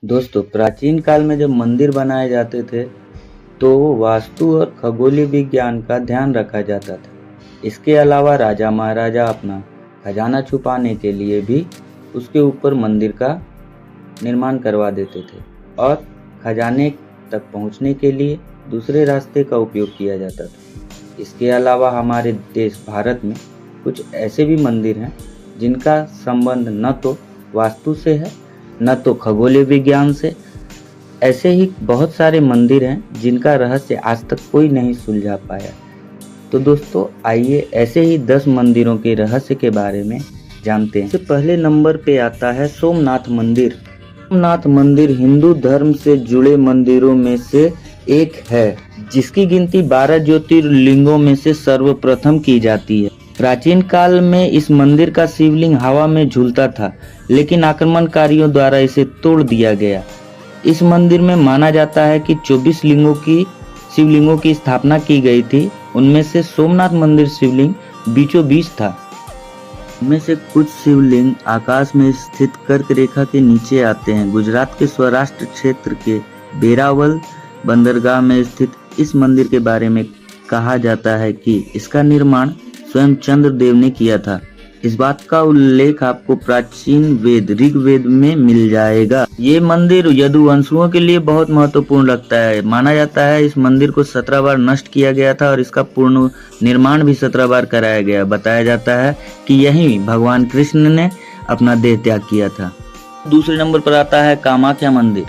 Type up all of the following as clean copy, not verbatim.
दोस्तों, प्राचीन काल में जब मंदिर बनाए जाते थे तो वास्तु और खगोलीय विज्ञान का ध्यान रखा जाता था। इसके अलावा राजा महाराजा अपना खजाना छुपाने के लिए भी उसके ऊपर मंदिर का निर्माण करवा देते थे और खजाने तक पहुंचने के लिए दूसरे रास्ते का उपयोग किया जाता था। इसके अलावा हमारे देश भारत में कुछ ऐसे भी मंदिर हैं जिनका संबंध न तो वास्तु से है न तो खगोलीय विज्ञान से। ऐसे ही बहुत सारे मंदिर हैं जिनका रहस्य आज तक कोई नहीं सुलझा पाया। तो दोस्तों, आइए ऐसे ही 10 मंदिरों के रहस्य के बारे में जानते हैं। सबसे पहले नंबर पे आता है सोमनाथ मंदिर। सोमनाथ मंदिर हिंदू धर्म से जुड़े मंदिरों में से एक है, जिसकी गिनती 12 ज्योतिर्लिंगों में से सर्वप्रथम की जाती है। प्राचीन काल में इस मंदिर का शिवलिंग हवा में झूलता था, लेकिन आक्रमणकारियों द्वारा इसे तोड़ दिया गया। इस मंदिर में माना जाता है कि 24 शिवलिंगों की स्थापना की गई थी। उनमें से सोमनाथ मंदिर शिवलिंग बीचों बीच था। उनमें से कुछ शिवलिंग आकाश में स्थित कर्क रेखा के नीचे आते हैं। गुजरात के सौराष्ट्र क्षेत्र के वेरावल बंदरगाह में स्थित इस मंदिर के बारे में कहा जाता है कि इसका निर्माण स्वयं चंद्रदेव ने किया था। इस बात का उल्लेख आपको प्राचीन वेद ऋग्वेद में मिल जाएगा। ये मंदिर यदुवंशियों के लिए बहुत महत्वपूर्ण लगता है। माना जाता है इस मंदिर को 17 बार नष्ट किया गया था और इसका पूर्ण निर्माण भी 17 बार कराया गया। बताया जाता है कि यहीं भगवान कृष्ण ने अपना देह त्याग किया था। दूसरे नंबर पर आता है कामाख्या मंदिर।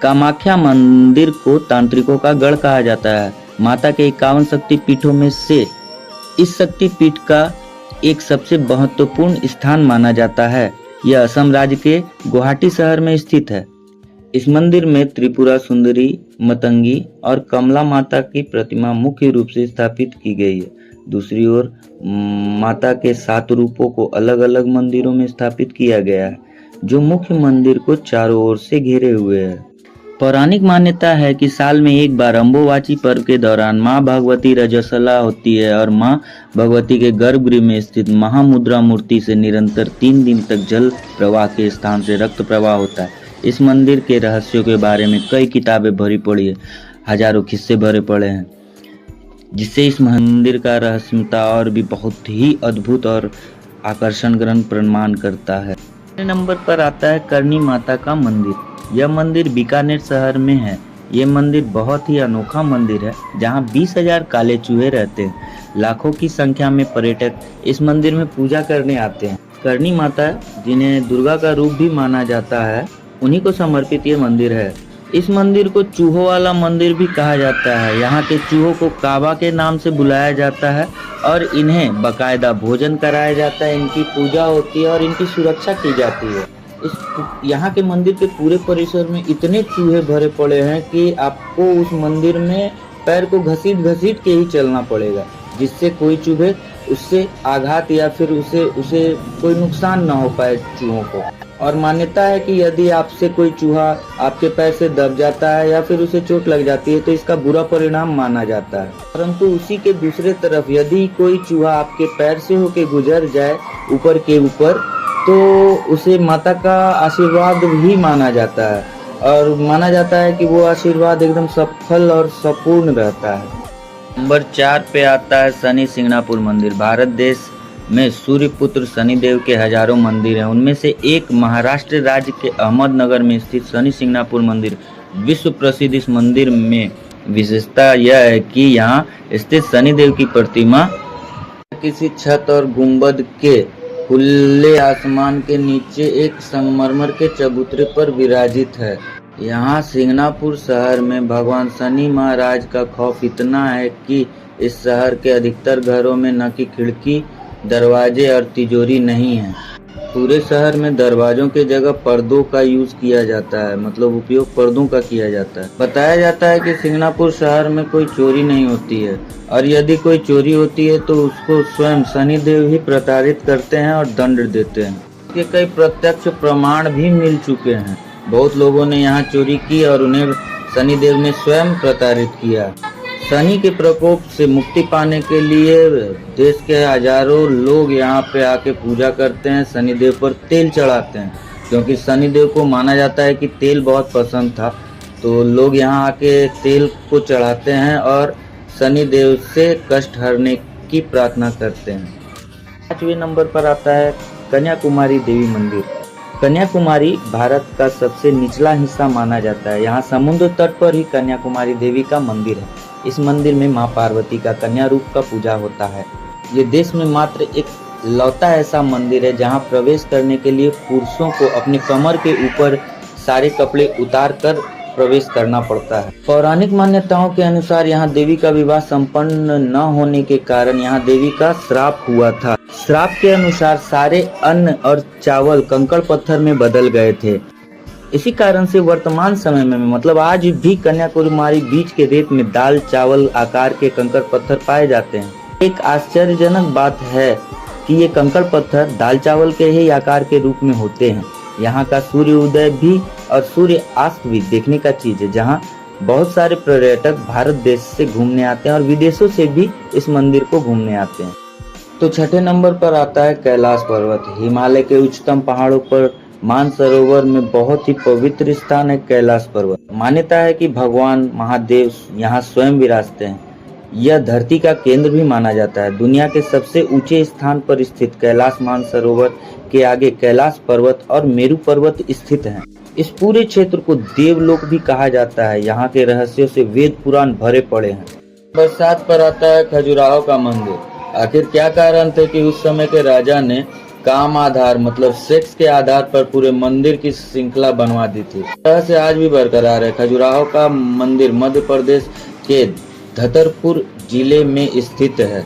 कामाख्या मंदिर को तांत्रिकों का गढ़ कहा जाता है। माता के 51 शक्तिपीठों में से इस शक्तिपीठ का एक सबसे महत्वपूर्ण स्थान माना जाता है। यह असम राज्य के गुवाहाटी शहर में स्थित है। इस मंदिर में त्रिपुरा सुंदरी, मतंगी और कमला माता की प्रतिमा मुख्य रूप से स्थापित की गई है। दूसरी ओर माता के 7 रूपों को अलग अलग मंदिरों में स्थापित किया गया है, जो मुख्य मंदिर को चारों ओर से घेरे हुए है। पौराणिक मान्यता है कि साल में एक बार अम्बुबाची पर्व के दौरान माँ भगवती रजस्वला होती है और माँ भगवती के गर्भगृह में स्थित महामुद्रा मूर्ति से निरंतर 3 दिन तक जल प्रवाह के स्थान से रक्त प्रवाह होता है। इस मंदिर के रहस्यों के बारे में कई किताबें भरी पड़ी है, हजारों किस्से भरे पड़े हैं, जिससे इस मंदिर का रहस्यमयता और भी बहुत ही अद्भुत और आकर्षण ग्रहण प्रमाण करता है। नंबर पर आता है करणी माता का मंदिर। यह मंदिर बीकानेर शहर में है। यह मंदिर बहुत ही अनोखा मंदिर है, जहां 20,000 काले चूहे रहते हैं। लाखों की संख्या में पर्यटक इस मंदिर में पूजा करने आते हैं। करणी माता, जिन्हें दुर्गा का रूप भी माना जाता है, उन्हीं को समर्पित ये मंदिर है। इस मंदिर को चूहों वाला मंदिर भी कहा जाता है। यहाँ के चूहों को काबा के नाम से बुलाया जाता है और इन्हें बाकायदा भोजन कराया जाता है, इनकी पूजा होती है और इनकी सुरक्षा की जाती है। यहाँ के मंदिर के पूरे परिसर में इतने चूहे भरे पड़े हैं कि आपको उस मंदिर में पैर को घसीट के ही चलना पड़ेगा, जिससे कोई चूहे उससे आघात या फिर उसे कोई नुकसान ना हो पाए चूहों को। और मान्यता है कि यदि आपसे कोई चूहा आपके पैर से दब जाता है या फिर उसे चोट लग जाती है तो इसका बुरा परिणाम माना जाता है। परंतु उसी के दूसरे तरफ यदि कोई चूहा आपके पैर से होके गुजर जाए ऊपर के ऊपर, तो उसे माता का आशीर्वाद भी माना जाता है और माना जाता है कि वो आशीर्वाद एकदम सफल और संपूर्ण रहता है। नंबर 4 पे आता है शनि सिंगणापुर मंदिर। भारत देश में सूर्यपुत्र शनिदेव के हजारों मंदिर हैं। उनमें से एक महाराष्ट्र राज्य के अहमदनगर में स्थित शनि सिंगणापुर मंदिर विश्व प्रसिद्ध। इस मंदिर में विशेषता यह है कि यहाँ स्थित शनिदेव की प्रतिमा किसी छत और गुंबद के खुले आसमान के नीचे एक संगमरमर के चबूतरे पर विराजित है। यहाँ सिंगणापुर शहर में भगवान शनि महाराज का खौफ इतना है कि इस शहर के अधिकतर घरों में न कि खिड़की, दरवाजे और तिजोरी नहीं है। पूरे शहर में दरवाजों के जगह पर्दों का यूज किया जाता है, मतलब उपयोग पर्दों का किया जाता है। बताया जाता है कि सिंगणापुर शहर में कोई चोरी नहीं होती है और यदि कोई चोरी होती है तो उसको स्वयं शनिदेव ही प्रताड़ित करते हैं और दंड देते हैं। इसके कई प्रत्यक्ष प्रमाण भी मिल चुके हैं। बहुत लोगों ने यहाँ चोरी की और उन्हें शनिदेव ने स्वयं प्रताड़ित किया। शनि के प्रकोप से मुक्ति पाने के लिए देश के हजारों लोग यहाँ पे आके पूजा करते हैं, शनिदेव पर तेल चढ़ाते हैं, क्योंकि शनिदेव को माना जाता है कि तेल बहुत पसंद था, तो लोग यहाँ आके तेल को चढ़ाते हैं और शनिदेव से कष्ट हरने की प्रार्थना करते हैं। 5वें नंबर पर आता है कन्याकुमारी देवी मंदिर। कन्याकुमारी भारत का सबसे निचला हिस्सा माना जाता है। यहाँ समुद्र तट पर ही कन्याकुमारी देवी का मंदिर है। इस मंदिर में मां पार्वती का कन्या रूप का पूजा होता है। ये देश में मात्र एक लौता ऐसा मंदिर है जहाँ प्रवेश करने के लिए पुरुषों को अपने कमर के ऊपर सारे कपड़े उतार कर प्रवेश करना पड़ता है। पौराणिक मान्यताओं के अनुसार यहाँ देवी का विवाह संपन्न न होने के कारण यहाँ देवी का श्राप हुआ था। श्राप के अनुसार सारे अन्न और चावल कंकड़ पत्थर में बदल गए थे। इसी कारण से वर्तमान समय में मतलब आज भी कन्याकुमारी बीच के रेत में दाल चावल आकार के कंकड़ पत्थर पाए जाते हैं। एक आश्चर्यजनक बात है कि ये कंकड़ पत्थर दाल चावल के ही आकार के रूप में होते हैं। यहाँ का सूर्य उदय भी और सूर्य अस्त भी देखने का चीज है, जहाँ बहुत सारे पर्यटक भारत देश से घूमने आते हैं और विदेशों से भी इस मंदिर को घूमने आते हैं। तो 6ठे नंबर पर आता है कैलाश पर्वत। हिमालय के उच्चतम पहाड़ों पर मानसरोवर में बहुत ही पवित्र स्थान है कैलाश पर्वत। मान्यता है कि भगवान महादेव यहाँ स्वयं विराजते हैं। यह धरती का केंद्र भी माना जाता है। दुनिया के सबसे ऊंचे स्थान पर स्थित कैलाश मानसरोवर के आगे कैलाश पर्वत और मेरू पर्वत स्थित हैं। इस पूरे क्षेत्र को देवलोक भी कहा जाता है। यहाँ के रहस्यों से वेद पुराण भरे पड़े हैं। नंबर 7 पर आता है खजुराहो का मंदिर। आखिर क्या कारण थे कि उस समय के राजा ने काम आधार मतलब सेक्स के आधार पर पूरे मंदिर की श्रृंखला बनवा दी थी। इस तरह से आज भी बरकरार है। खजुराहो का मंदिर मध्य प्रदेश के धतरपुर जिले में स्थित है।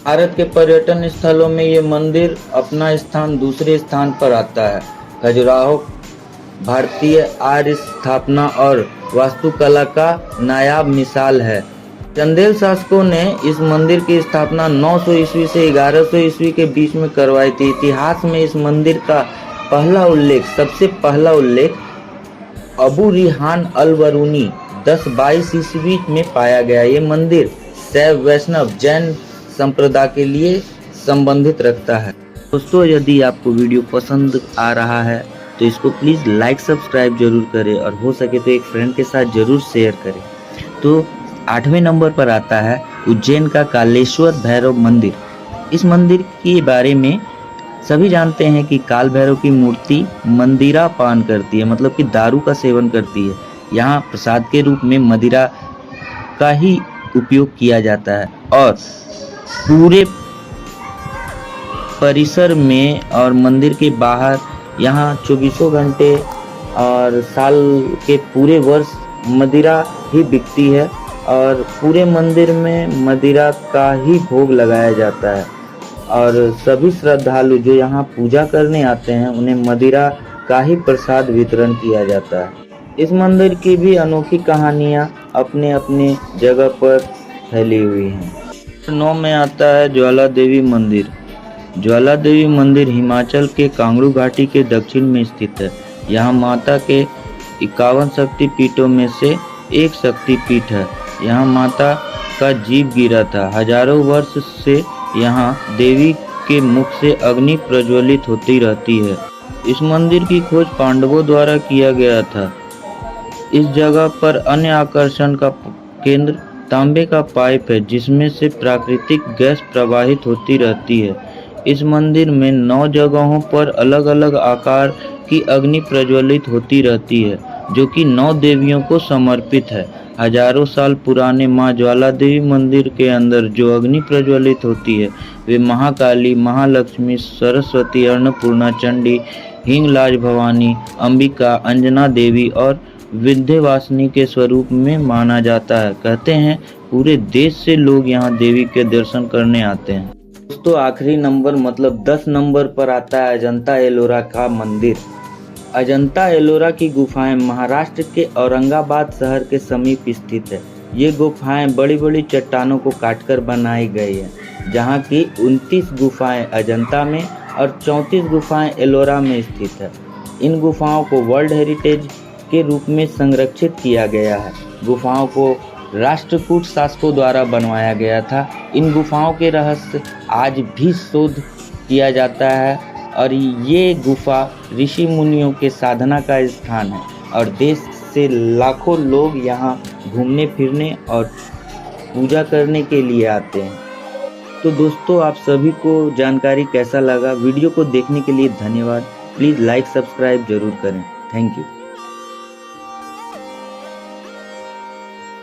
भारत के पर्यटन स्थलों में ये मंदिर अपना स्थान दूसरे स्थान पर आता है। खजुराहो भारतीय आर्य स्थापना और वास्तुकला का नायाब मिसाल है। चंदेल शासकों ने इस मंदिर की स्थापना 900 ईस्वी से 1100 ईस्वी के बीच में करवाई थी। इतिहास में इस मंदिर का सबसे पहला उल्लेख अबू रिहान अल बरूनी 1022 ईस्वी में पाया गया। ये मंदिर शैव वैष्णव जैन संप्रदाय के लिए संबंधित रखता है। दोस्तों, यदि आपको वीडियो पसंद आ रहा है तो इसको प्लीज़ लाइक सब्सक्राइब जरूर करें और हो सके तो एक फ्रेंड के साथ जरूर शेयर करें। तो 8वें नंबर पर आता है उज्जैन का कालेश्वर भैरव मंदिर। इस मंदिर के बारे में सभी जानते हैं कि काल भैरव की मूर्ति मंदिरा पान करती है, मतलब कि दारू का सेवन करती है। यहाँ प्रसाद के रूप में मदिरा का ही उपयोग किया जाता है और पूरे परिसर में और मंदिर के बाहर यहाँ 24 घंटे और साल के पूरे वर्ष मदिरा ही बिकती है और पूरे मंदिर में मदिरा का ही भोग लगाया जाता है और सभी श्रद्धालु जो यहाँ पूजा करने आते हैं उन्हें मदिरा का ही प्रसाद वितरण किया जाता है। इस मंदिर की भी अनोखी कहानियाँ अपने अपने जगह पर फैली हुई हैं। 9 में आता है ज्वाला देवी मंदिर। ज्वाला देवी मंदिर हिमाचल के कांगड़ू घाटी के दक्षिण में स्थित है। यहाँ माता के 51 शक्तिपीठों में से एक शक्तिपीठ है। यहाँ माता का जीव गिरा था। हजारों वर्ष से यहाँ देवी के मुख से अग्नि प्रज्वलित होती रहती है। इस मंदिर की खोज पांडवों द्वारा किया गया था। इस जगह पर अन्य आकर्षण का केंद्र तांबे का पाइप है जिसमें से प्राकृतिक गैस प्रवाहित होती रहती है। इस मंदिर में 9 जगहों पर अलग अलग आकार की अग्नि प्रज्वलित होती रहती है जो कि 9 देवियों को समर्पित है। हजारों साल पुराने मां ज्वाला देवी मंदिर के अंदर जो अग्नि प्रज्वलित होती है वे महाकाली, महालक्ष्मी, सरस्वती, अन्नपूर्णा, चंडी, हिंगलाज भवानी, अंबिका, अंजना देवी और विंध्यवासिनी के स्वरूप में माना जाता है। कहते हैं पूरे देश से लोग यहाँ देवी के दर्शन करने आते हैं। दोस्तों, आखिरी नंबर मतलब 10 नंबर पर आता है अजंता एलोरा का मंदिर। अजंता एलोरा की गुफाएं महाराष्ट्र के औरंगाबाद शहर के समीप स्थित है। ये गुफाएं बड़ी बड़ी चट्टानों को काटकर बनाई गई है, जहाँ की 29 गुफाएं अजंता में और 34 गुफाएं एलोरा में स्थित है। इन गुफाओं को वर्ल्ड हेरिटेज के रूप में संरक्षित किया गया है। गुफाओं को राष्ट्रकूट शासकों द्वारा बनवाया गया था। इन गुफाओं के रहस्य आज भी शोध किया जाता है और ये गुफा ऋषि मुनियों के साधना का स्थान है और देश से लाखों लोग यहाँ घूमने फिरने और पूजा करने के लिए आते हैं। तो दोस्तों, आप सभी को जानकारी कैसा लगा? वीडियो को देखने के लिए धन्यवाद। प्लीज़ लाइक सब्सक्राइब जरूर करें। Thank you.